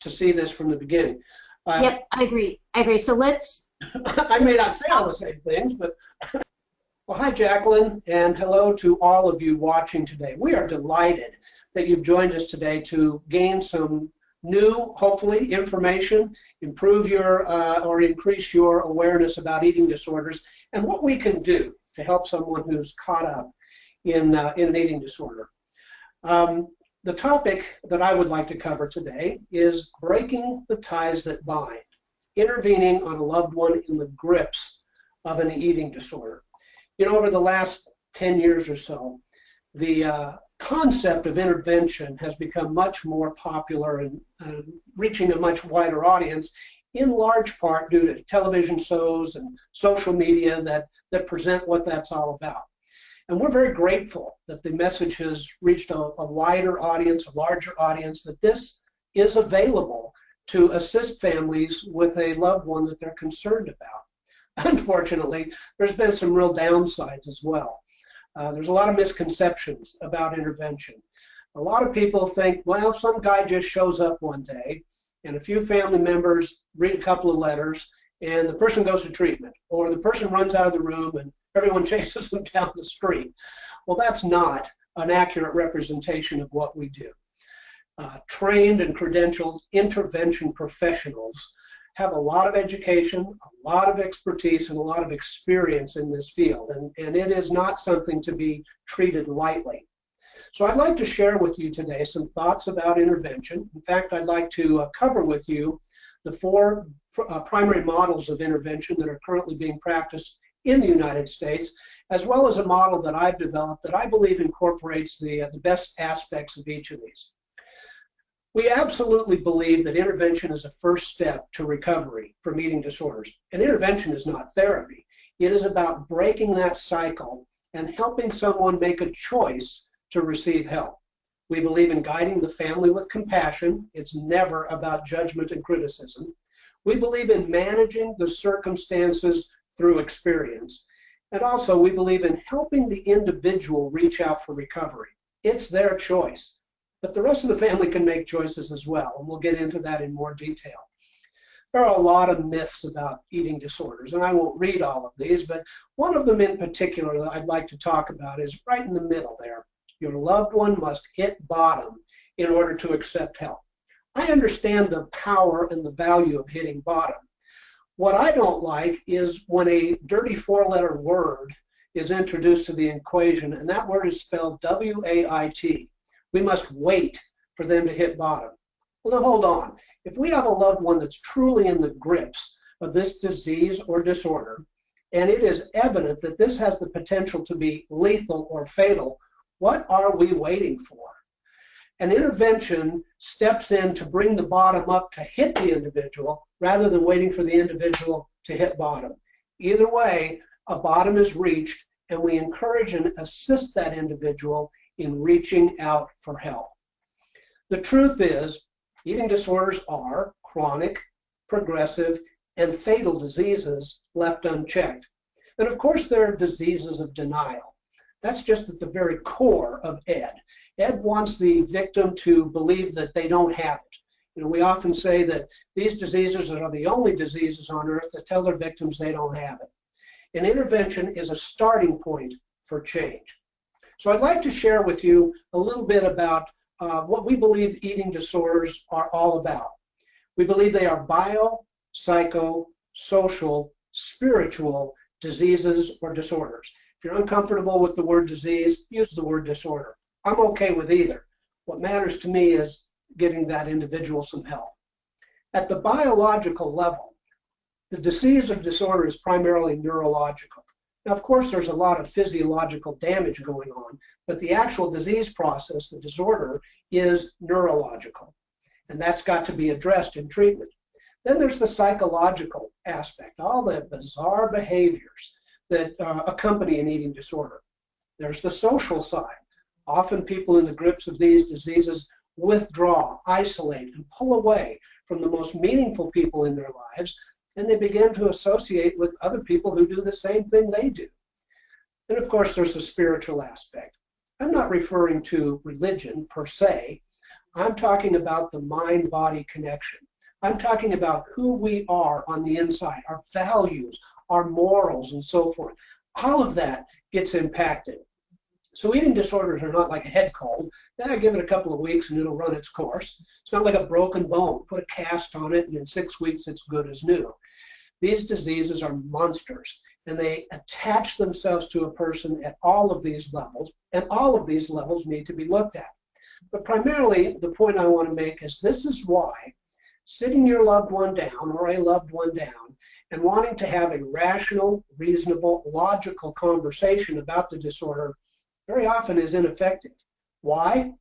to see this from the beginning. Yep, I agree. I agree. So let's. I may not say all the same things, but well, hi, Jacqueline, and hello to all of you watching today. We are delighted that you've joined us today to gain some new, hopefully, information, improve your or increase your awareness about eating disorders and what we can do to help someone who's caught up in an eating disorder. The topic that I would like to cover today is breaking the ties that bind, intervening on a loved one in the grips of an eating disorder. You know, over the last 10 years or so, the concept of intervention has become much more popular and reaching a much wider audience, in large part due to television shows and social media that present what that's all about. And we're very grateful that the message has reached a wider audience, a larger audience, that this is available to assist families with a loved one that they're concerned about. Unfortunately, there's been some real downsides as well. There's a lot of misconceptions about intervention. A lot of people think, well, some guy just shows up one day and a few family members read a couple of letters and the person goes to treatment, or the person runs out of the room and everyone chases them down the street. Well, that's not an accurate representation of what we do. Trained and credentialed intervention professionals have a lot of education, a lot of expertise, and a lot of experience in this field, and it is not something to be treated lightly. So I'd like to share with you today some thoughts about intervention. In fact, I'd like to cover with you the four primary models of intervention that are currently being practiced in the United States, as well as a model that I've developed that I believe incorporates the best aspects of each of these. We absolutely believe that intervention is a first step to recovery from eating disorders. And intervention is not therapy. It is about breaking that cycle and helping someone make a choice to receive help. We believe in guiding the family with compassion. It's never about judgment and criticism. We believe in managing the circumstances through experience. And also, we believe in helping the individual reach out for recovery. It's their choice. But the rest of the family can make choices as well, and we'll get into that in more detail. There are a lot of myths about eating disorders, and I won't read all of these, but one of them in particular that I'd like to talk about is right in the middle there. Your loved one must hit bottom in order to accept help. I understand the power and the value of hitting bottom. What I don't like is when a dirty four-letter word is introduced to the equation, and that word is spelled W-A-I-T. We must wait for them to hit bottom. Well, now hold on. If we have a loved one that's truly in the grips of this disease or disorder, and it is evident that this has the potential to be lethal or fatal, what are we waiting for? An intervention steps in to bring the bottom up to hit the individual rather than waiting for the individual to hit bottom. Either way, a bottom is reached, and we encourage and assist that individual in reaching out for help. The truth is, eating disorders are chronic, progressive, and fatal diseases left unchecked. And of course, there are diseases of denial. That's just at the very core of ED. ED wants the victim to believe that they don't have it. You know, we often say that these diseases are the only diseases on earth that tell their victims they don't have it. And intervention is a starting point for change. So I'd like to share with you a little bit about what we believe eating disorders are all about. We believe they are bio, psycho, social, spiritual diseases or disorders. If you're uncomfortable with the word disease, use the word disorder. I'm okay with either. What matters to me is getting that individual some help. At the biological level, the disease or disorder is primarily neurological. Now, of course, there's a lot of physiological damage going on, but the actual disease process, the disorder, is neurological, and that's got to be addressed in treatment. Then there's the psychological aspect, all the bizarre behaviors that accompany an eating disorder. There's the social side. Often people in the grips of these diseases withdraw, isolate, and pull away from the most meaningful people in their lives, and they begin to associate with other people who do the same thing they do. And of course, there's a spiritual aspect. I'm not referring to religion per se. I'm talking about the mind-body connection. I'm talking about who we are on the inside, our values, our morals, and so forth. All of that gets impacted. So eating disorders are not like a head cold. Give it a couple of weeks and it'll run its course. It's not like a broken bone. Put a cast on it and in 6 weeks it's good as new. These diseases are monsters, and they attach themselves to a person at all of these levels, and all of these levels need to be looked at. But primarily, the point I want to make is this is why sitting your loved one down or a loved one down and wanting to have a rational, reasonable, logical conversation about the disorder very often is ineffective. Why?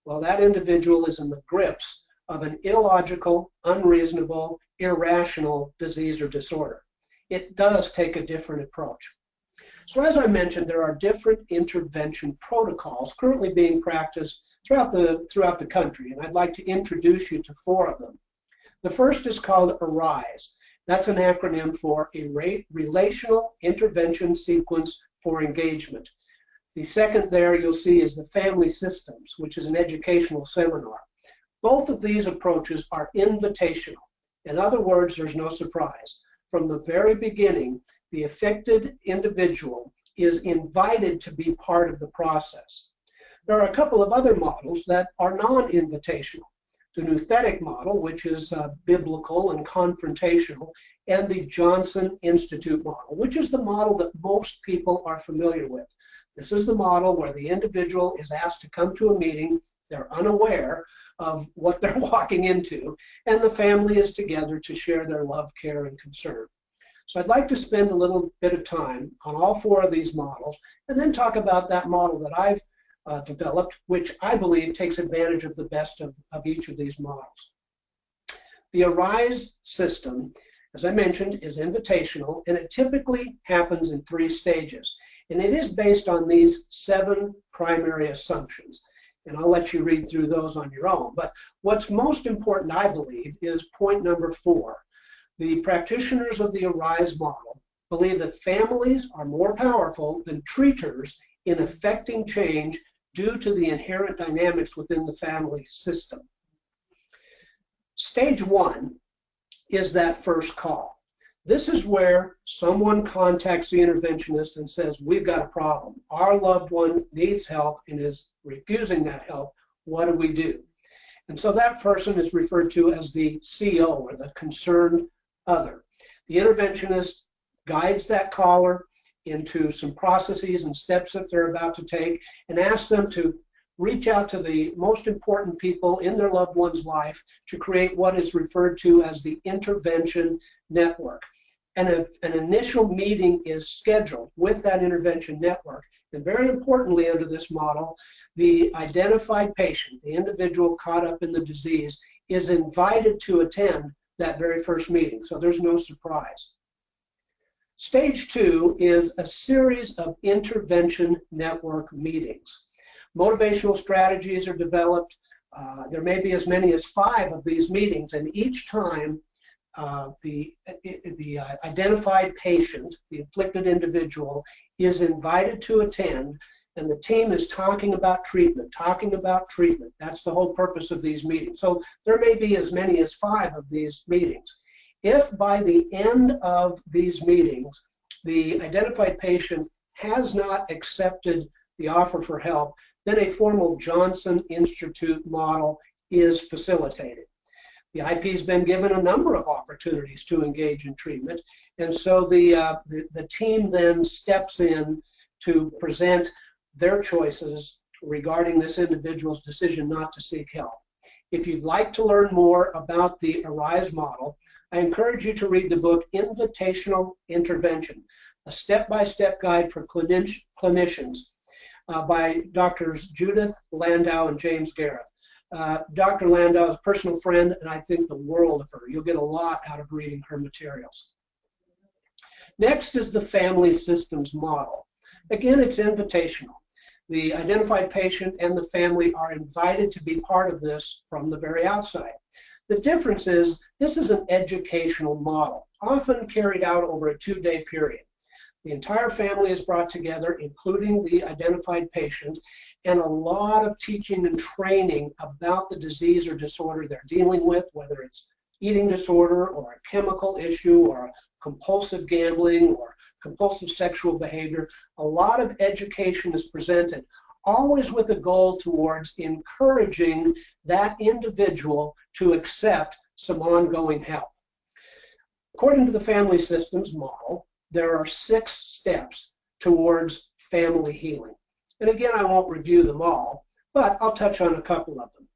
Well, that individual is in the grips of an illogical, unreasonable, irrational disease or disorder. It does take a different approach. So as I mentioned, there are different intervention protocols currently being practiced throughout the country, and I'd like to introduce you to 4 of them. The first is called ARISE. That's an acronym for a Relational Intervention Sequence for Engagement. The second there you'll see is the Family Systems, which is an educational seminar. Both of these approaches are invitational. In other words, there's no surprise. From the very beginning, the affected individual is invited to be part of the process. There are a couple of other models that are non-invitational. The Nouthetic model, which is biblical and confrontational, and the Johnson Institute model, which is the model that most people are familiar with. This is the model where the individual is asked to come to a meeting, they're unaware of what they're walking into, and the family is together to share their love, care, and concern. So I'd like to spend a little bit of time on all 4 of these models, and then talk about that model that I've developed, which I believe takes advantage of the best of each of these models. The ARISE system, as I mentioned, is invitational, and it typically happens in 3 stages. And it is based on these 7 primary assumptions. And I'll let you read through those on your own. But what's most important, I believe, is point number 4. The practitioners of the ARISE model believe that families are more powerful than treaters in affecting change due to the inherent dynamics within the family system. Stage 1 is that first call. This is where someone contacts the interventionist and says, we've got a problem. Our loved one needs help and is refusing that help. What do we do? And so that person is referred to as the CO, or the concerned other. The interventionist guides that caller into some processes and steps that they're about to take and asks them to reach out to the most important people in their loved one's life to create what is referred to as the intervention network. And an initial meeting is scheduled with that intervention network. And very importantly, under this model, the identified patient, the individual caught up in the disease, is invited to attend that very first meeting. So there's no surprise. Stage 2 is a series of intervention network meetings. Motivational strategies are developed. There may be as many as 5 of these meetings, and each time the identified patient, the afflicted individual, is invited to attend, and the team is talking about treatment, That's the whole purpose of these meetings. So there may be as many as 5 of these meetings. If by the end of these meetings, the identified patient has not accepted the offer for help, then a formal Johnson Institute model is facilitated. The IP has been given a number of opportunities to engage in treatment, and so the team then steps in to present their choices regarding this individual's decision not to seek help. If you'd like to learn more about the ARISE model, I encourage you to read the book Invitational Intervention, a step-by-step guide for clinicians by Drs. Judith Landau and James Gareth. Dr. Landau is a personal friend, and I think the world of her. You'll get a lot out of reading her materials. Next is the Family Systems model. Again, it's invitational. The identified patient and the family are invited to be part of this from the very outside. The difference is this is an educational model, often carried out over a 2-day period. The entire family is brought together, including the identified patient, and a lot of teaching and training about the disease or disorder they're dealing with, whether it's eating disorder or a chemical issue or compulsive gambling or compulsive sexual behavior. A lot of education is presented, always with a goal towards encouraging that individual to accept some ongoing help. According to the family systems model, there are 6 steps towards family healing. And again, I won't review them all, but I'll touch on a couple of them.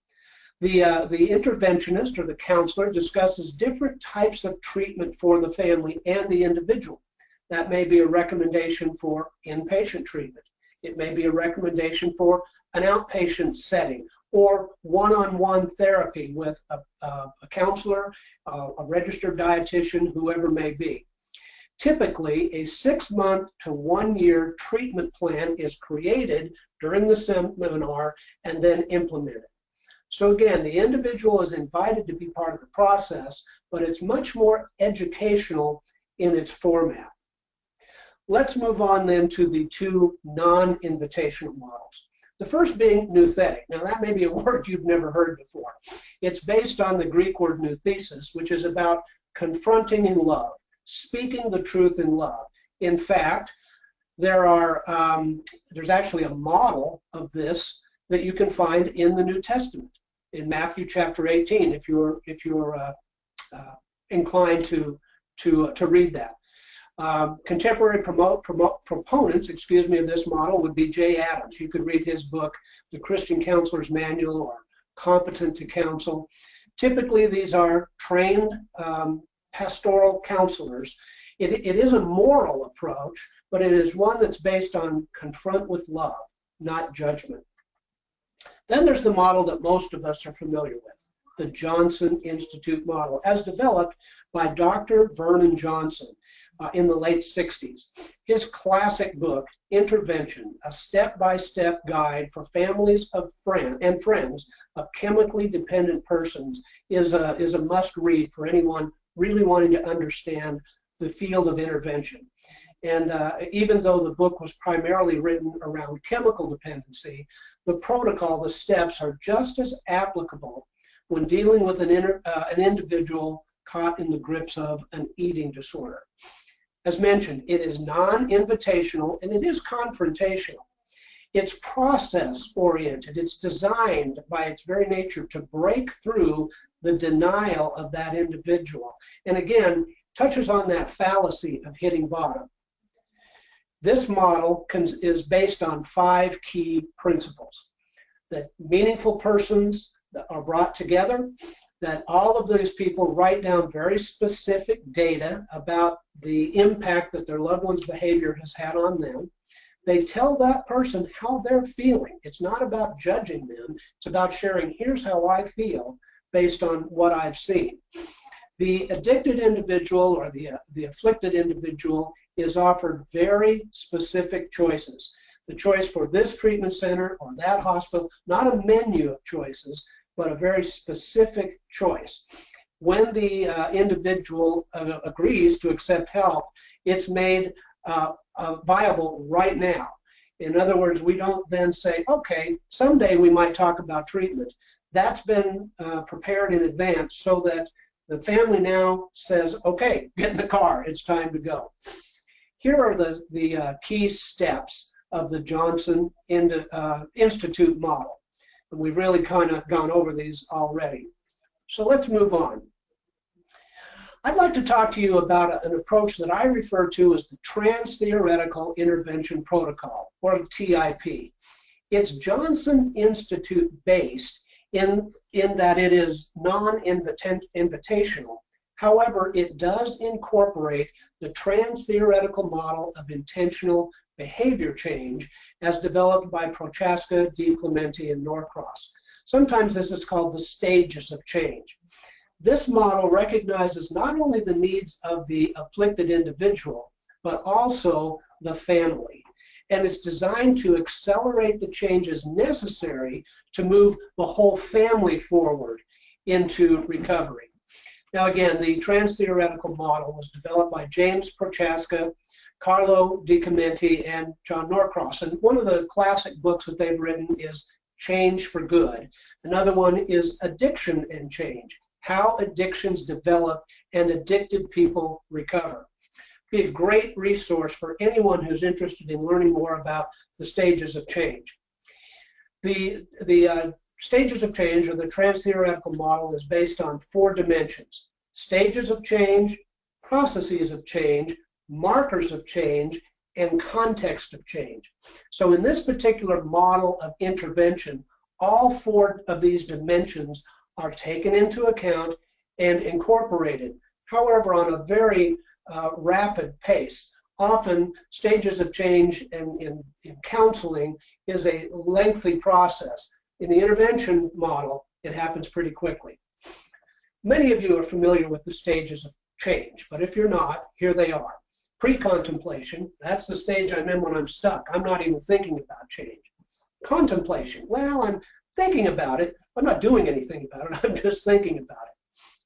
The interventionist or the counselor discusses different types of treatment for the family and the individual. That may be a recommendation for inpatient treatment. It may be a recommendation for an outpatient setting or one-on-one therapy with a counselor, a registered dietitian, whoever may be. Typically, a 6-month to 1-year treatment plan is created during the seminar and then implemented. So again, the individual is invited to be part of the process, but it's much more educational in its format. Let's move on then to the 2 non-invitational models. The first being nouthetic. Now that may be a word you've never heard before. It's based on the Greek word nouthesis, which is about confronting in love, speaking the truth in love. In fact, there's actually a model of this that you can find in the New Testament, in Matthew chapter 18, if you're inclined to read that. Contemporary proponents, of this model would be Jay Adams. You could read his book, The Christian Counselor's Manual or Competent to Counsel. Typically, these are trained pastoral counselors. It is a moral approach, but it is one that's based on confront with love, not judgment. Then there's the model that most of us are familiar with, the Johnson Institute model, as developed by Dr. Vernon Johnson in the late 60s. His classic book, Intervention, a step-by-step guide for families of friends of chemically dependent persons, is a must-read for anyone really wanting to understand the field of intervention. And even though the book was primarily written around chemical dependency, the protocol, the steps, are just as applicable when dealing with an individual caught in the grips of an eating disorder. As mentioned, it is non-invitational and it is confrontational. It's process-oriented. It's designed by its very nature to break through the denial of that individual. And again, touches on that fallacy of hitting bottom. This model is based on 5 key principles: that meaningful persons that are brought together, that all of these people write down very specific data about the impact that their loved one's behavior has had on them. They tell that person how they're feeling. It's not about judging them. It's about sharing, here's how I feel based on what I've seen. The addicted individual or the afflicted individual is offered very specific choices. The choice for this treatment center or that hospital, not a menu of choices, but a very specific choice. When the individual agrees to accept help, it's made viable right now. In other words, we don't then say, okay, someday we might talk about treatment. That's been prepared in advance so that the family now says, okay, get in the car, it's time to go. Here are the key steps of the Johnson Institute model. And we've really kind of gone over these already. So let's move on. I'd like to talk to you about an approach that I refer to as the Trans-Theoretical Intervention Protocol, or TIP. It's Johnson Institute based in that it is non-invitational. However, it does incorporate the trans-theoretical model of intentional behavior change as developed by Prochaska, DiClemente, and Norcross. Sometimes this is called the stages of change. This model recognizes not only the needs of the afflicted individual, but also the family. And it's designed to accelerate the changes necessary to move the whole family forward into recovery. Now again, the trans-theoretical model was developed by James Prochaska, Carlo DiComenti and John Norcross. And one of the classic books that they've written is Change for Good. Another one is Addiction and Change, How Addictions Develop and Addicted People Recover. Be a great resource for anyone who's interested in learning more about the stages of change. The stages of change, or the trans-theoretical model, is based on 4 dimensions: stages of change, processes of change, markers of change, and context of change. So in this particular model of intervention, all 4 of these dimensions are taken into account and incorporated. However, on a very rapid pace. Often stages of change in counseling is a lengthy process. In the intervention model, it happens pretty quickly. Many of you are familiar with the stages of change, but if you're not, here they are. Pre-contemplation, that's the stage I'm in when I'm stuck. I'm not even thinking about change. Contemplation, well, I'm thinking about it. I'm not doing anything about it. I'm just thinking about it.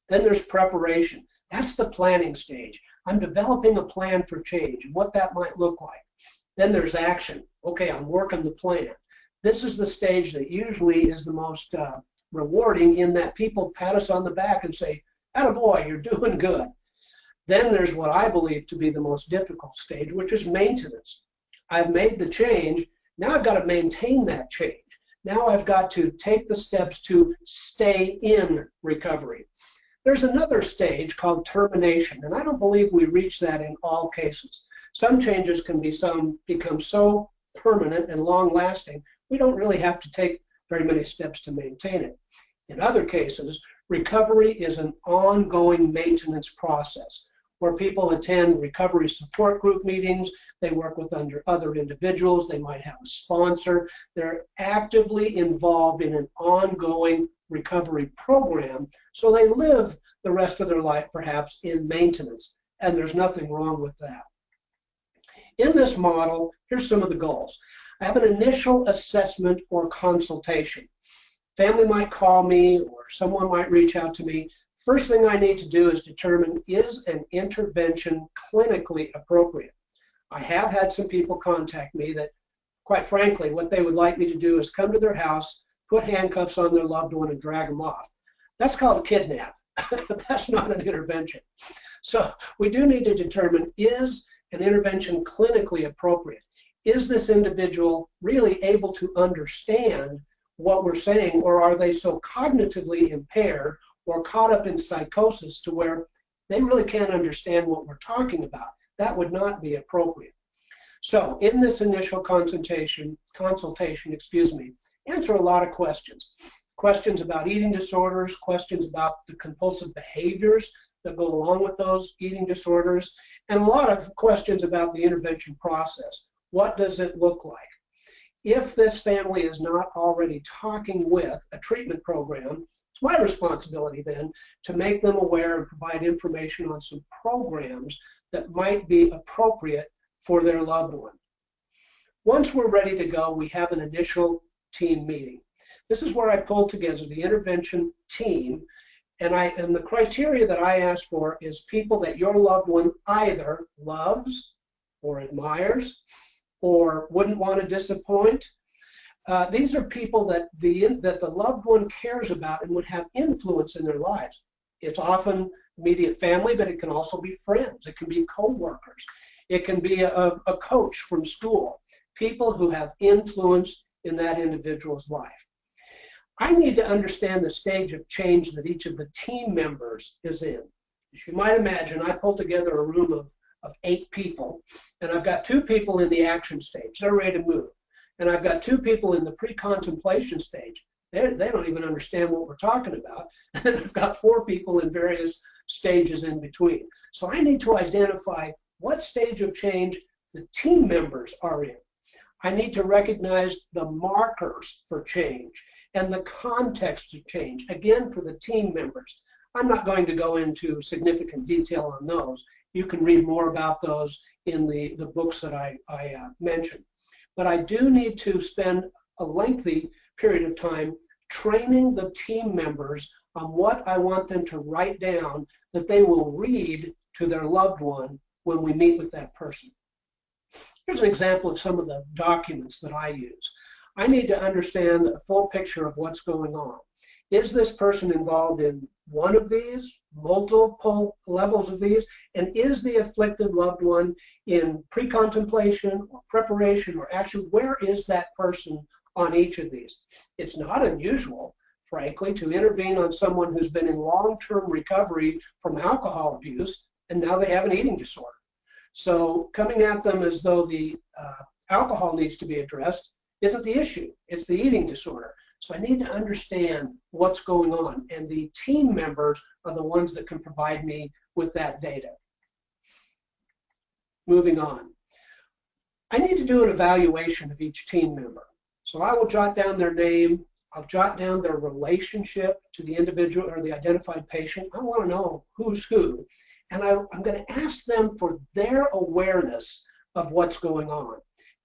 Then there's preparation. That's the planning stage. I'm developing a plan for change and what that might look like. Then there's action. Okay, I'm working the plan. This is the stage that usually is the most rewarding, in that people pat us on the back and say, "Attaboy, you're doing good." Then there's what I believe to be the most difficult stage, which is maintenance. I've made the change. Now I've got to maintain that change. Now I've got to take the steps to stay in recovery. There's another stage called termination, and I don't believe we reach that in all cases. Some changes can become so permanent and long-lasting, we don't really have to take very many steps to maintain it. In other cases, recovery is an ongoing maintenance process where people attend recovery support group meetings, they work with other individuals, they might have a sponsor. They're actively involved in an ongoing recovery program, so they live the rest of their life perhaps in maintenance, and there's nothing wrong with that. In this model, here's some of the goals. I have an initial assessment or consultation. Family might call me, or someone might reach out to me. First thing I need to do is determine, is an intervention clinically appropriate? I have had some people contact me that, quite frankly, what they would like me to do is come to their house, put handcuffs on their loved one, and drag them off. That's called a kidnap. That's not an intervention. So we do need to determine, is an intervention clinically appropriate? Is this individual really able to understand what we're saying, or are they so cognitively impaired or caught up in psychosis to where they really can't understand what we're talking about? That would not be appropriate. So in this initial consultation, answer a lot of questions. Questions about eating disorders, questions about the compulsive behaviors that go along with those eating disorders, and a lot of questions about the intervention process. What does it look like? If this family is not already talking with a treatment program, it's my responsibility then to make them aware and provide information on some programs that might be appropriate for their loved one. Once we're ready to go, we have an initial team meeting. This is where I pull together the intervention team, and the criteria that I ask for is people that your loved one either loves or admires or wouldn't want to disappoint. These are people that the loved one cares about and would have influence in their lives. It's often immediate family, but it can also be friends. It can be co-workers. It can be a coach from school, people who have influence in that individual's life. I need to understand the stage of change that each of the team members is in. As you might imagine, I pulled together a room of 8 people, and I've got 2 people in the action stage. They're ready to move. And I've got 2 people in the pre-contemplation stage. They don't even understand what we're talking about. And I've got 4 people in various stages in between. So I need to identify what stage of change the team members are in. I need to recognize the markers for change and the context of change, again, for the team members. I'm not going to go into significant detail on those. You can read more about those in the books that I mentioned. But I do need to spend a lengthy period of time training the team members on what I want them to write down that they will read to their loved one when we meet with that person. Here's an example of some of the documents that I use. I need to understand a full picture of what's going on. Is this person involved in one of these, multiple levels of these, and is the afflicted loved one in pre-contemplation or preparation or action? Where is that person on each of these? It's not unusual, frankly, to intervene on someone who's been in long-term recovery from alcohol abuse and now they have an eating disorder. So coming at them as though the alcohol needs to be addressed isn't the issue, it's the eating disorder. So I need to understand what's going on, and the team members are the ones that can provide me with that data. Moving on. I need to do an evaluation of each team member. So I will jot down their name, I'll jot down their relationship to the individual or the identified patient. I want to know who's who, and I'm going to ask them for their awareness of what's going on.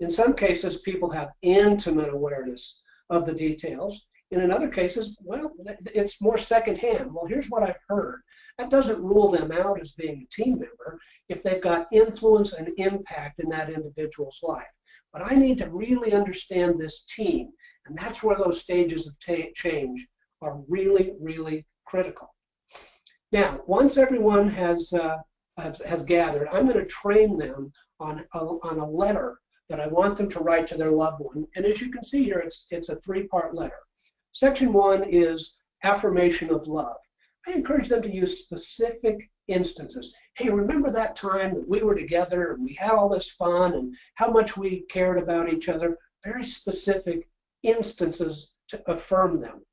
In some cases, people have intimate awareness of the details. And in other cases, well, it's more secondhand. Well, here's what I've heard. That doesn't rule them out as being a team member if they've got influence and impact in that individual's life. But I need to really understand this team, and that's where those stages of change are really, really critical. Now, once everyone has gathered, I'm going to train them on a letter that I want them to write to their loved one. And as you can see here, it's a three-part letter. Section 1 is affirmation of love. I encourage them to use specific instances. Hey, remember that time that we were together and we had all this fun and how much we cared about each other? Very specific instances to affirm them.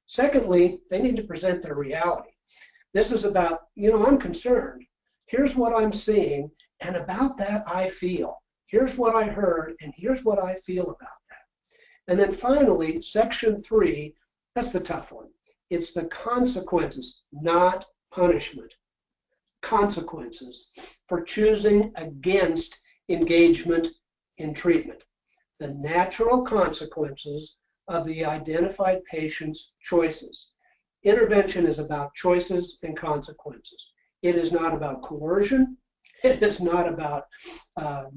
Secondly, they need to present their reality. This is about, I'm concerned. Here's what I'm seeing, and about that I feel. Here's what I heard, and here's what I feel about that. And then finally, section 3, that's the tough one. It's the consequences, not punishment. Consequences for choosing against engagement in treatment. The natural consequences of the identified patient's choices. Intervention is about choices and consequences. It is not about coercion. It is not about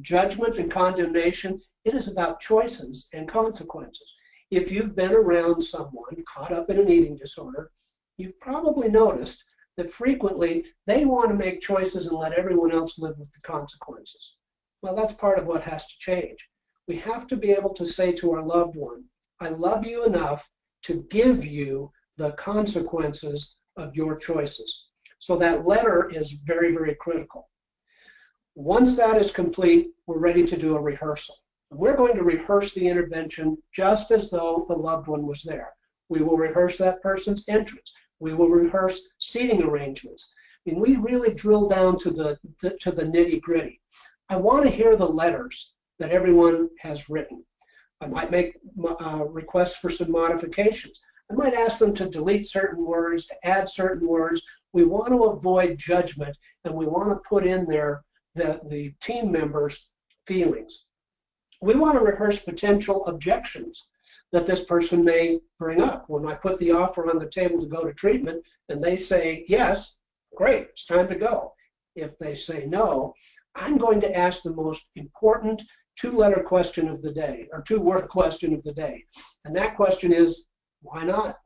judgment and condemnation. It is about choices and consequences. If you've been around someone caught up in an eating disorder, you've probably noticed that frequently they want to make choices and let everyone else live with the consequences. Well, that's part of what has to change. We have to be able to say to our loved one, I love you enough to give you the consequences of your choices. So that letter is very, very critical. Once that is complete, we're ready to do a rehearsal. We're going to rehearse the intervention just as though the loved one was there. We will rehearse that person's entrance. We will rehearse seating arrangements. I mean, we really drill down to the nitty-gritty. I want to hear the letters that everyone has written. I might make requests for some modifications. I might ask them to delete certain words, to add certain words. We want to avoid judgment, and we want to put in there the team members' feelings. We want to rehearse potential objections that this person may bring up. When I put the offer on the table to go to treatment and they say yes, great, it's time to go. If they say no, I'm going to ask the most important two-letter question of the day, or two-word question of the day. And that question is, why not?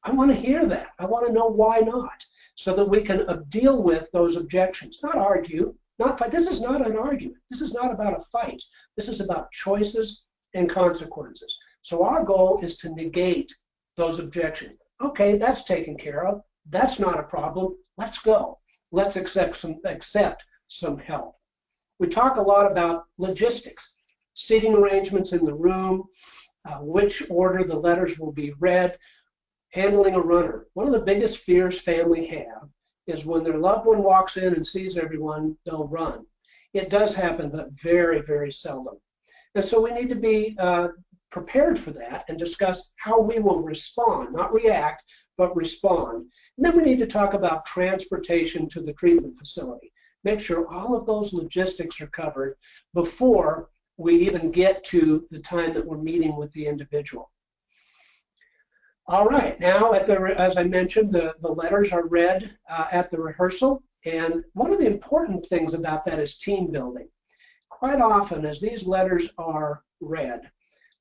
I want to hear that. I want to know why not, so that we can deal with those objections, not argue, not fight. This is not an argument. This is not about a fight. This is about choices and consequences. So our goal is to negate those objections. Okay, that's taken care of. That's not a problem. Let's go. Let's accept some help. We talk a lot about logistics, seating arrangements in the room, which order the letters will be read, handling a runner. One of the biggest fears families have is when their loved one walks in and sees everyone, they'll run. It does happen, but very, very seldom. And so we need to be prepared for that and discuss how we will respond, not react, but respond. And then we need to talk about transportation to the treatment facility. Make sure all of those logistics are covered before we even get to the time that we're meeting with the individual. All right, now as I mentioned, the letters are read at the rehearsal, and one of the important things about that is team building. quite often as these letters are read,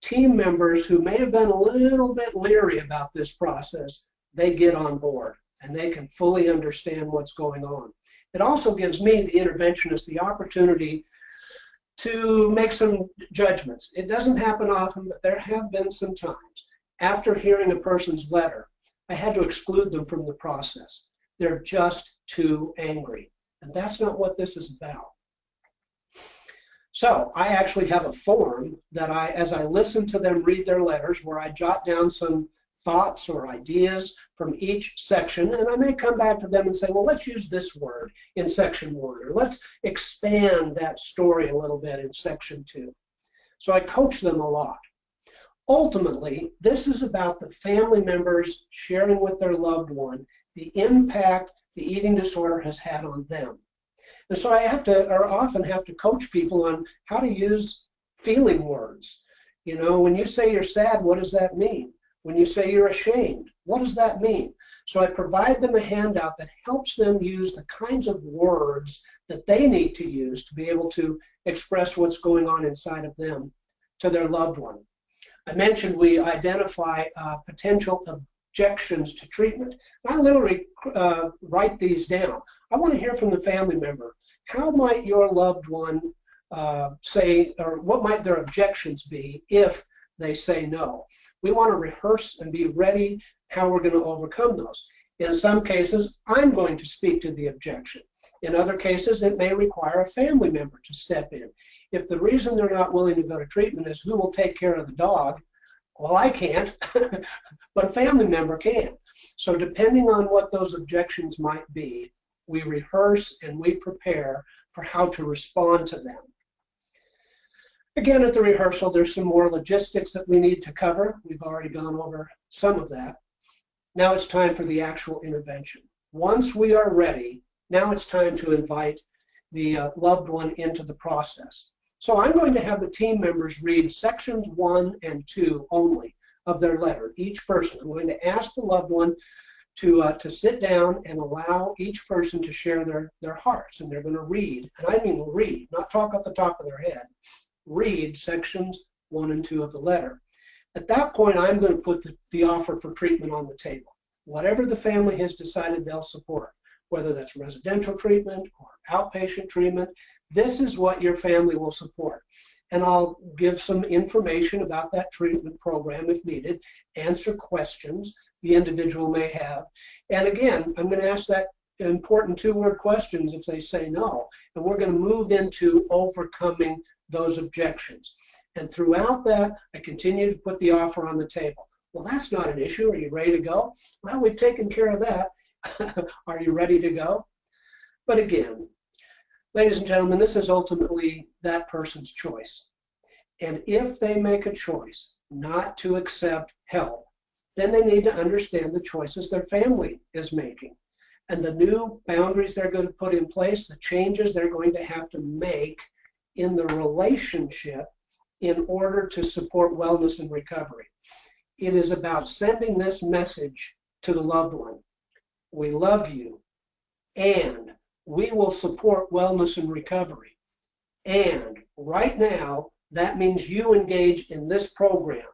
team members who may have been a little bit leery about this process, they get on board and they can fully understand what's going on. It also gives me, the interventionist, the opportunity to make some judgments. It doesn't happen often, but there have been some times after hearing a person's letter, I had to exclude them from the process. They're just too angry. And that's not what this is about. So I actually have a form that as I listen to them read their letters, where I jot down some thoughts or ideas from each section, and I may come back to them and say, well, let's use this word in section 1, or let's expand that story a little bit in section 2. So I coach them a lot. Ultimately, this is about the family members sharing with their loved one the impact the eating disorder has had on them. And so I often have to coach people on how to use feeling words. You know, when you say you're sad, what does that mean? When you say you're ashamed, what does that mean? So I provide them a handout that helps them use the kinds of words that they need to use to be able to express what's going on inside of them to their loved one. I mentioned we identify potential objections to treatment. I literally write these down. I want to hear from the family member. How might your loved one say, or what might their objections be if they say no? We want to rehearse and be ready how we're going to overcome those. In some cases, I'm going to speak to the objection. In other cases, it may require a family member to step in. If the reason they're not willing to go to treatment is who will take care of the dog, well, I can't, but a family member can. So depending on what those objections might be, we rehearse and we prepare for how to respond to them. Again, at the rehearsal, there's some more logistics that we need to cover. We've already gone over some of that. Now it's time for the actual intervention. Once we are ready, now it's time to invite the loved one into the process. So I'm going to have the team members read sections 1 and 2 only of their letter, each person. I'm going to ask the loved one to sit down and allow each person to share their hearts, and they're going to read, and I mean read, not talk off the top of their head, read sections 1 and 2 of the letter. At that point, I'm going to put the offer for treatment on the table. Whatever the family has decided they'll support, whether that's residential treatment or outpatient treatment, this is what your family will support. And I'll give some information about that treatment program if needed, answer questions the individual may have. And again, I'm going to ask that important 2-word questions if they say no. And we're going to move into overcoming those objections. And throughout that, I continue to put the offer on the table. Well, that's not an issue. Are you ready to go? Well, we've taken care of that. Are you ready to go? But again, ladies and gentlemen, this is ultimately that person's choice. And if they make a choice not to accept help, then they need to understand the choices their family is making and the new boundaries they're going to put in place, the changes they're going to have to make in the relationship in order to support wellness and recovery. It is about sending this message to the loved one. We love you, and we will support wellness and recovery. And right now, that means you engage in this program.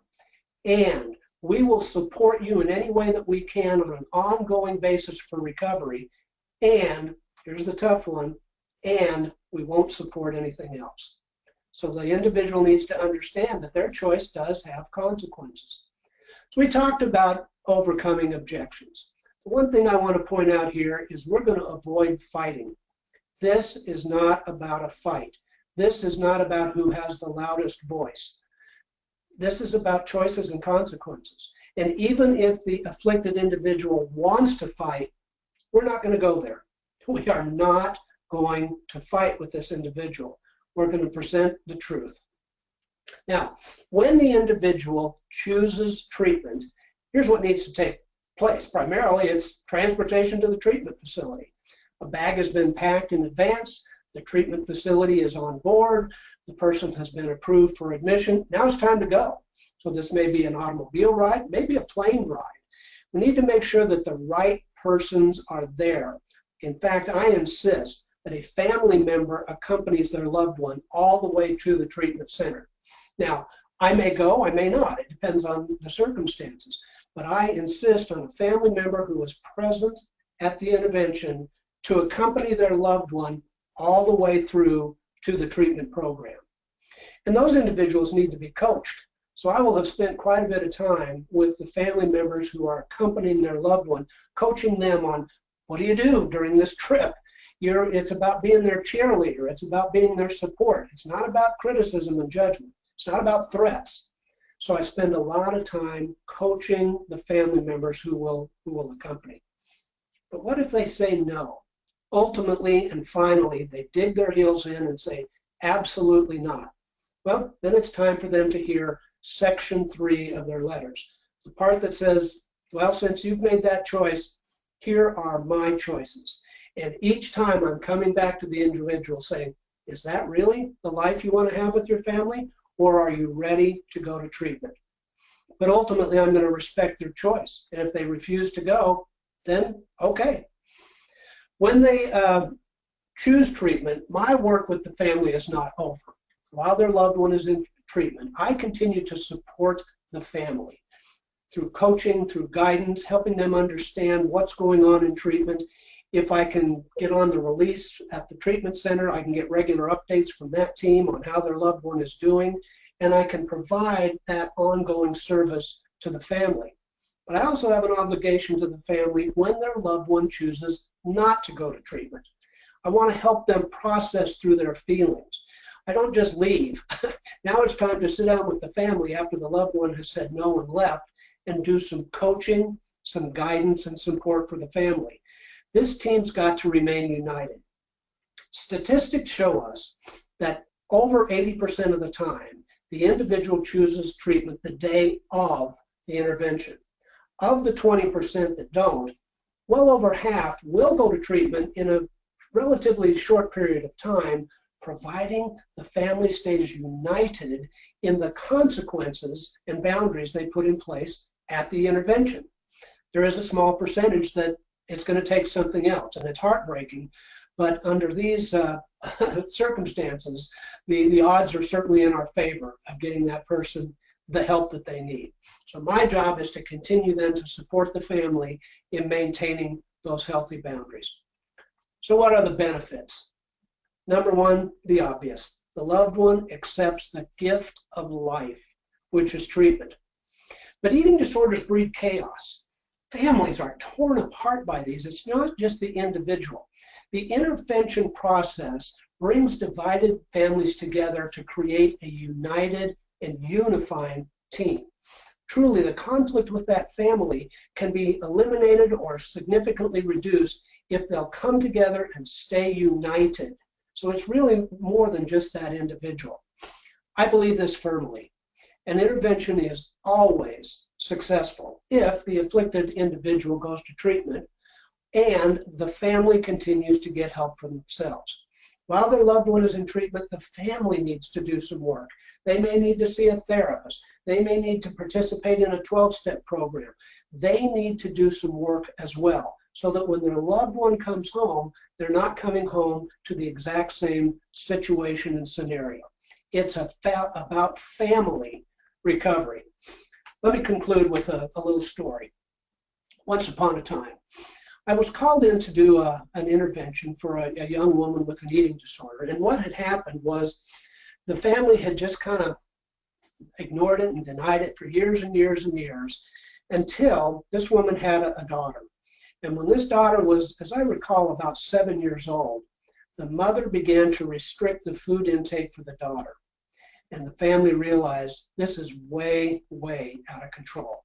And we will support you in any way that we can on an ongoing basis for recovery. And here's the tough one, and we won't support anything else. So the individual needs to understand that their choice does have consequences. So we talked about overcoming objections. The one thing I want to point out here is we're going to avoid fighting. This is not about a fight. This is not about who has the loudest voice. This is about choices and consequences. And even if the afflicted individual wants to fight, we're not going to go there. We are not going to fight with this individual. We're going to present the truth. Now, when the individual chooses treatment, here's what needs to take place. Primarily, it's transportation to the treatment facility. A bag has been packed in advance. The treatment facility is on board. The person has been approved for admission. Now it's time to go. So this may be an automobile ride, maybe a plane ride. We need to make sure that the right persons are there. In fact, I insist that a family member accompanies their loved one all the way to the treatment center. Now, I may go, I may not. It depends on the circumstances. But I insist on a family member who is present at the intervention to accompany their loved one all the way through to the treatment program. And those individuals need to be coached. So I will have spent quite a bit of time with the family members who are accompanying their loved one, coaching them on what do you do during this trip. It's about being their cheerleader. It's about being their support. It's not about criticism and judgment. It's not about threats. So I spend a lot of time coaching the family members who will accompany. But what if they say no? Ultimately and finally, they dig their heels in and say, absolutely not. Well, then it's time for them to hear section 3 of their letters. The part that says, well, since you've made that choice, here are my choices. And each time I'm coming back to the individual saying, is that really the life you want to have with your family? Or are you ready to go to treatment? But ultimately, I'm going to respect their choice. And if they refuse to go, then okay. When they choose treatment, my work with the family is not over. While their loved one is in treatment, I continue to support the family through coaching, through guidance, helping them understand what's going on in treatment. If I can get on the release at the treatment center, I can get regular updates from that team on how their loved one is doing, and I can provide that ongoing service to the family. But I also have an obligation to the family when their loved one chooses not to go to treatment. I want to help them process through their feelings. I don't just leave. Now it's time to sit down with the family after the loved one has said no and left and do some coaching, some guidance, and support for the family. This team's got to remain united. Statistics show us that over 80% of the time, the individual chooses treatment the day of the intervention. Of the 20% that don't, well over half will go to treatment in a relatively short period of time, providing the family stays united in the consequences and boundaries they put in place at the intervention. There is a small percentage that it's going to take something else, and it's heartbreaking, but under these circumstances, the odds are certainly in our favor of getting that person the help that they need. So my job is to continue then to support the family in maintaining those healthy boundaries. So what are the benefits? Number one, the obvious. The loved one accepts the gift of life, which is treatment. But eating disorders breed chaos. Families are torn apart by these. It's not just the individual. The intervention process brings divided families together to create a united and unifying team. Truly, the conflict with that family can be eliminated or significantly reduced if they'll come together and stay united. So it's really more than just that individual. I believe this firmly. An intervention is always successful if the afflicted individual goes to treatment and the family continues to get help for themselves. While their loved one is in treatment, the family needs to do some work. They may need to see a therapist. They may need to participate in a 12-step program. They need to do some work as well, so that when their loved one comes home, they're not coming home to the exact same situation and scenario. It's about family recovery. Let me conclude with a little story. Once upon a time, I was called in to do an intervention for a young woman with an eating disorder. And what had happened was the family had just kind of ignored it and denied it for years and years and years until this woman had a daughter. And when this daughter was, as I recall, about 7 years old, the mother began to restrict the food intake for the daughter. And the family realized this is way, way out of control.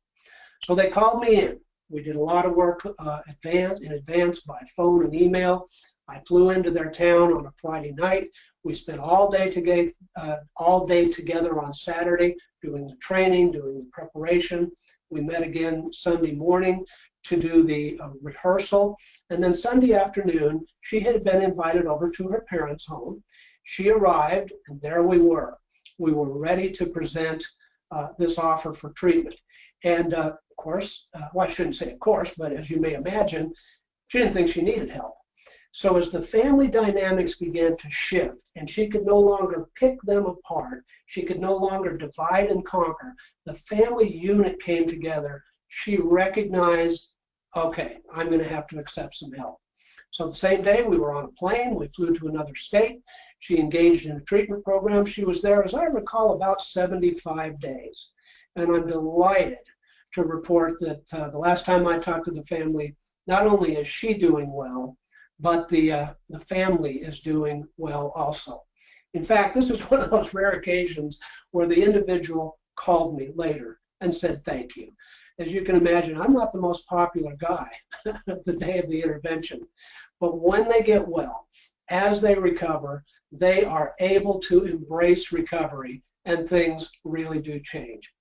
So they called me in. We did a lot of work in advance by phone and email. I flew into their town on a Friday night. We spent all day together on Saturday doing the training, doing the preparation. We met again Sunday morning to do the rehearsal. And then Sunday afternoon, she had been invited over to her parents' home. She arrived, and there we were. We were ready to present this offer for treatment. And of course, well, I shouldn't say of course, but as you may imagine, she didn't think she needed help. So as the family dynamics began to shift and she could no longer pick them apart, she could no longer divide and conquer, the family unit came together. She recognized, okay, I'm going to have to accept some help. So the same day we were on a plane, we flew to another state. She engaged in a treatment program. She was there, as I recall, about 75 days. And I'm delighted to report that the last time I talked to the family, not only is she doing well, but the family is doing well also. In fact, this is one of those rare occasions where the individual called me later and said thank you. As you can imagine, I'm not the most popular guy the day of the intervention, but when they get well, as they recover, they are able to embrace recovery and things really do change.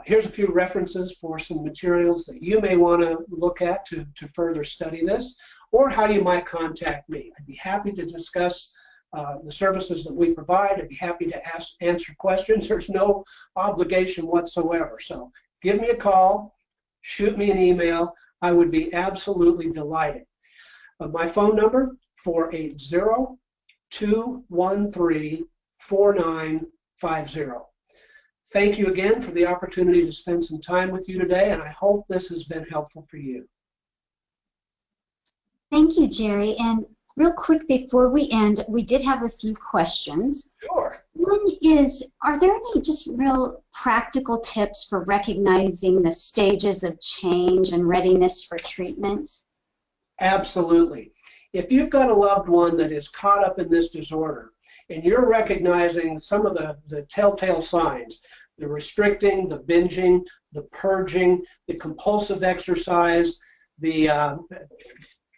Here's a few references for some materials that you may want to look at to further study this, or how you might contact me. I'd be happy to discuss the services that we provide. I'd be happy to answer questions. There's no obligation whatsoever. So give me a call, shoot me an email. I would be absolutely delighted. My phone number, 480-213-4950. Thank you again for the opportunity to spend some time with you today, and I hope this has been helpful for you. Thank you, Jerry. And real quick before we end, we did have a few questions. Sure. One is, are there any just real practical tips for recognizing the stages of change and readiness for treatment? Absolutely. If you've got a loved one that is caught up in this disorder, and you're recognizing some of the telltale signs, the restricting, the binging, the purging, the compulsive exercise, the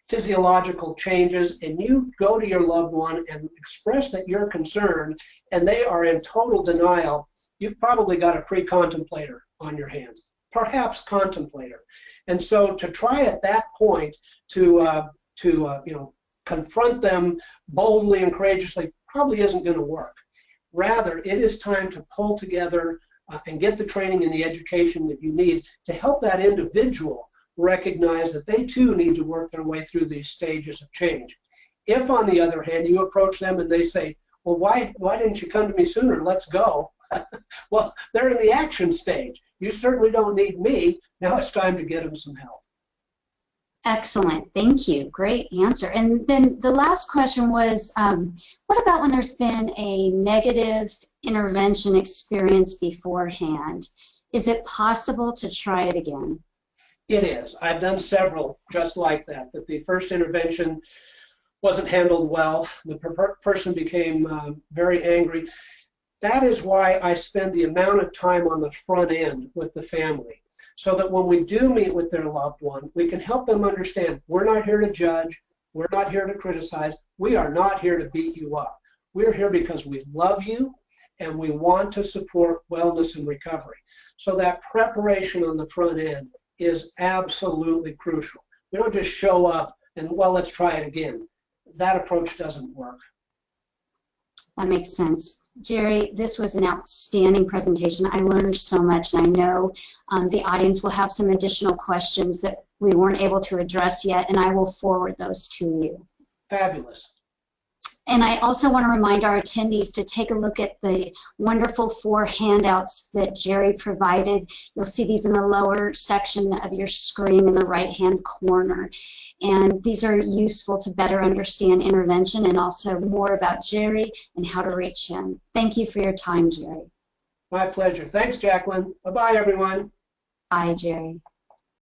physiological changes, and you go to your loved one and express that you're concerned and they are in total denial, you've probably got a pre-contemplator on your hands, perhaps contemplator. And so to try at that point to confront them boldly and courageously probably isn't going to work. Rather, it is time to pull together and get the training and the education that you need to help that individual recognize that they too need to work their way through these stages of change. If, on the other hand, you approach them and they say, well, why didn't you come to me sooner? Let's go. Well, they're in the action stage. You certainly don't need me. Now it's time to get them some help. Excellent. Thank you. Great answer. And then the last question was, what about when there's been a negative intervention experience beforehand? Is it possible to try it again? It is. I've done several just like that the first intervention wasn't handled well. The person became very angry. That is why I spend the amount of time on the front end with the family, so that when we do meet with their loved one, we can help them understand we're not here to judge, we're not here to criticize, we are not here to beat you up. We're here because we love you and we want to support wellness and recovery. So that preparation on the front end is absolutely crucial. We don't just show up and, well, let's try it again. That approach doesn't work. That makes sense. Jerry, this was an outstanding presentation. I learned so much, and I know the audience will have some additional questions that we weren't able to address yet, and I will forward those to you. Fabulous. And I also want to remind our attendees to take a look at the wonderful 4 handouts that Jerry provided. You'll see these in the lower section of your screen in the right-hand corner. And these are useful to better understand intervention and also more about Jerry and how to reach him. Thank you for your time, Jerry. My pleasure. Thanks, Jacqueline. Bye-bye, everyone. Bye, Jerry.